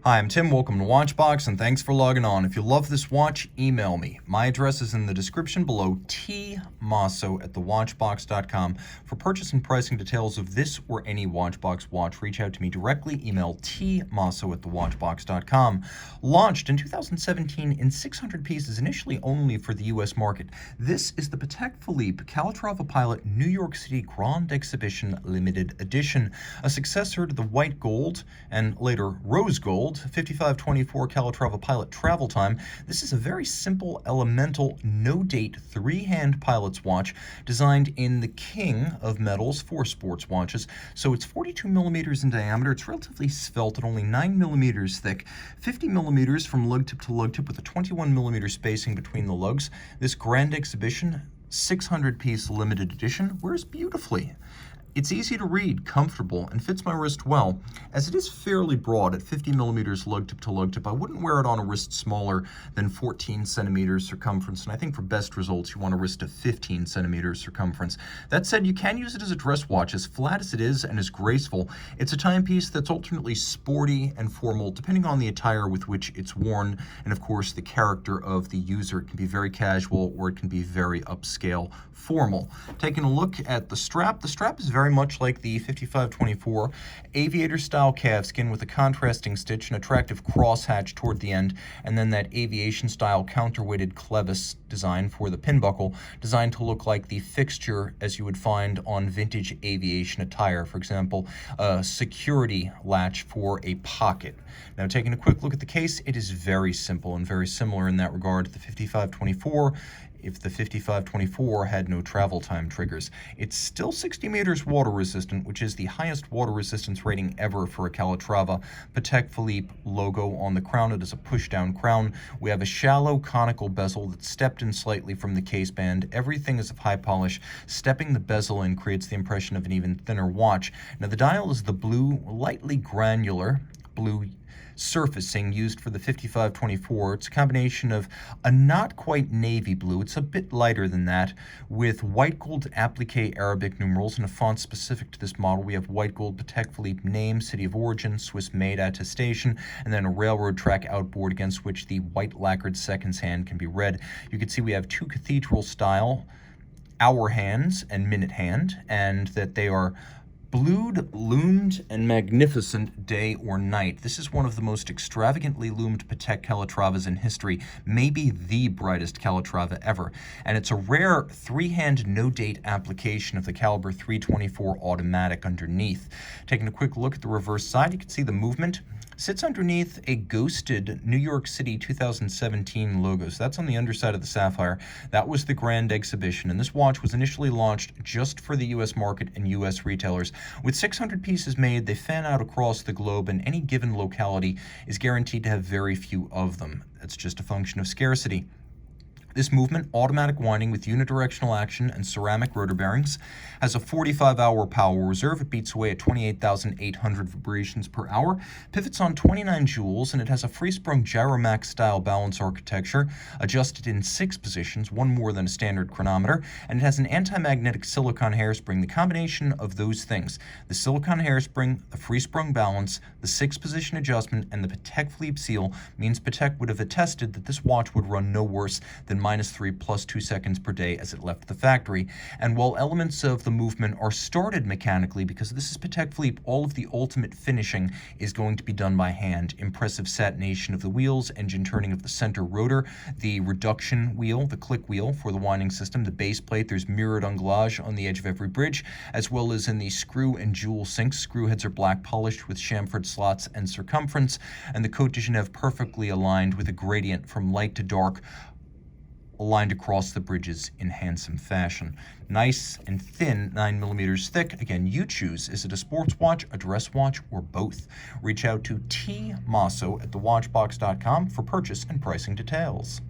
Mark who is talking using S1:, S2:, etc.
S1: Hi, I'm Tim. Welcome to Watchbox, and thanks for logging on. If you love this watch, email me. My address is in the description below, tmosso@thewatchbox.com. For purchase and pricing details of this or any Watchbox watch, reach out to me directly. Email tmosso@thewatchbox.com. Launched in 2017 in 600 pieces, initially only for the U.S. market. This is the Patek Philippe Calatrava Pilot New York City Grand Exhibition Limited Edition, a successor to the white gold and later rose gold 5524 Calatrava Pilot Travel Time. This is a very simple, elemental, no-date, three-hand pilot's watch designed in the king of metals for sports watches. So it's 42 millimeters in diameter. It's relatively svelte at only 9 millimeters thick, 50 millimeters from lug tip to lug tip with a 21 millimeter spacing between the lugs. This Grand Exhibition 600-piece limited edition wears beautifully. It's easy to read, comfortable, and fits my wrist well. As it is fairly broad at 50 millimeters lug tip to lug tip, I wouldn't wear it on a wrist smaller than 14 centimeters circumference, and I think for best results, you want a wrist of 15 centimeters circumference. That said, you can use it as a dress watch, as flat as it is and as graceful. It's a timepiece that's alternately sporty and formal, depending on the attire with which it's worn, and of course, the character of the user. It can be very casual, or it can be very upscale, formal. Taking a look at the strap is very much like the 5524, aviator-style calfskin with a contrasting stitch, an attractive crosshatch toward the end, and then that aviation-style counterweighted clevis design for the pin buckle, designed to look like the fixture as you would find on vintage aviation attire. For example, a security latch for a pocket. Now, taking a quick look at the case, it is very simple and very similar in that regard to the 5524. If the 5524 had no travel time triggers. It's still 60 meters water resistant, which is the highest water resistance rating ever for a Calatrava. Patek Philippe logo on the crown. It is a push-down crown. We have a shallow conical bezel that's stepped in slightly from the case band. Everything is of high polish. Stepping the bezel in creates the impression of an even thinner watch. Now, the dial is the blue, lightly granular blue surfacing used for the 5524. It's a combination of a not quite navy blue, it's a bit lighter than that, with white gold applique Arabic numerals and a font specific to this model. We have white gold Patek Philippe name, city of origin, Swiss made attestation, and then a railroad track outboard against which the white lacquered seconds hand can be read. You can see we have two cathedral style hour hands and minute hand, and that they are blued, loomed, and magnificent day or night. This is one of the most extravagantly loomed Patek Calatravas in history, maybe the brightest Calatrava ever. And it's a rare three-hand no-date application of the caliber 324 automatic underneath. Taking a quick look at the reverse side, you can see the movement sits underneath a ghosted New York City 2017 logo. So that's on the underside of the sapphire. That was the Grand Exhibition, and this watch was initially launched just for the U.S. market and U.S. retailers. With 600 pieces made, they fan out across the globe, and any given locality is guaranteed to have very few of them. That's just a function of scarcity. This movement, automatic winding with unidirectional action and ceramic rotor bearings, has a 45-hour power reserve. It beats away at 28,800 vibrations per hour, pivots on 29 jewels, and it has a free-sprung gyromax-style balance architecture, adjusted in 6 positions, one more than a standard chronometer, and it has an anti-magnetic silicone hairspring. The combination of those things, the silicone hairspring, the free-sprung balance, the 6-position adjustment, and the Patek Philippe seal, means Patek would have attested that this watch would run no worse than -3 + 2 seconds per day as it left the factory. And while elements of the movement are started mechanically, because this is Patek Philippe, all of the ultimate finishing is going to be done by hand. Impressive satination of the wheels, engine turning of the center rotor, the reduction wheel, the click wheel for the winding system, the base plate, there's mirrored anglage on the edge of every bridge, as well as in the screw and jewel sinks. Screw heads are black polished with chamfered slots and circumference, and the Côte de Genève perfectly aligned with a gradient from light to dark, aligned across the bridges in handsome fashion. Nice and thin, 9 millimeters thick. Again, you choose. Is it a sports watch, a dress watch, or both? Reach out to tmosso@thewatchbox.com for purchase and pricing details.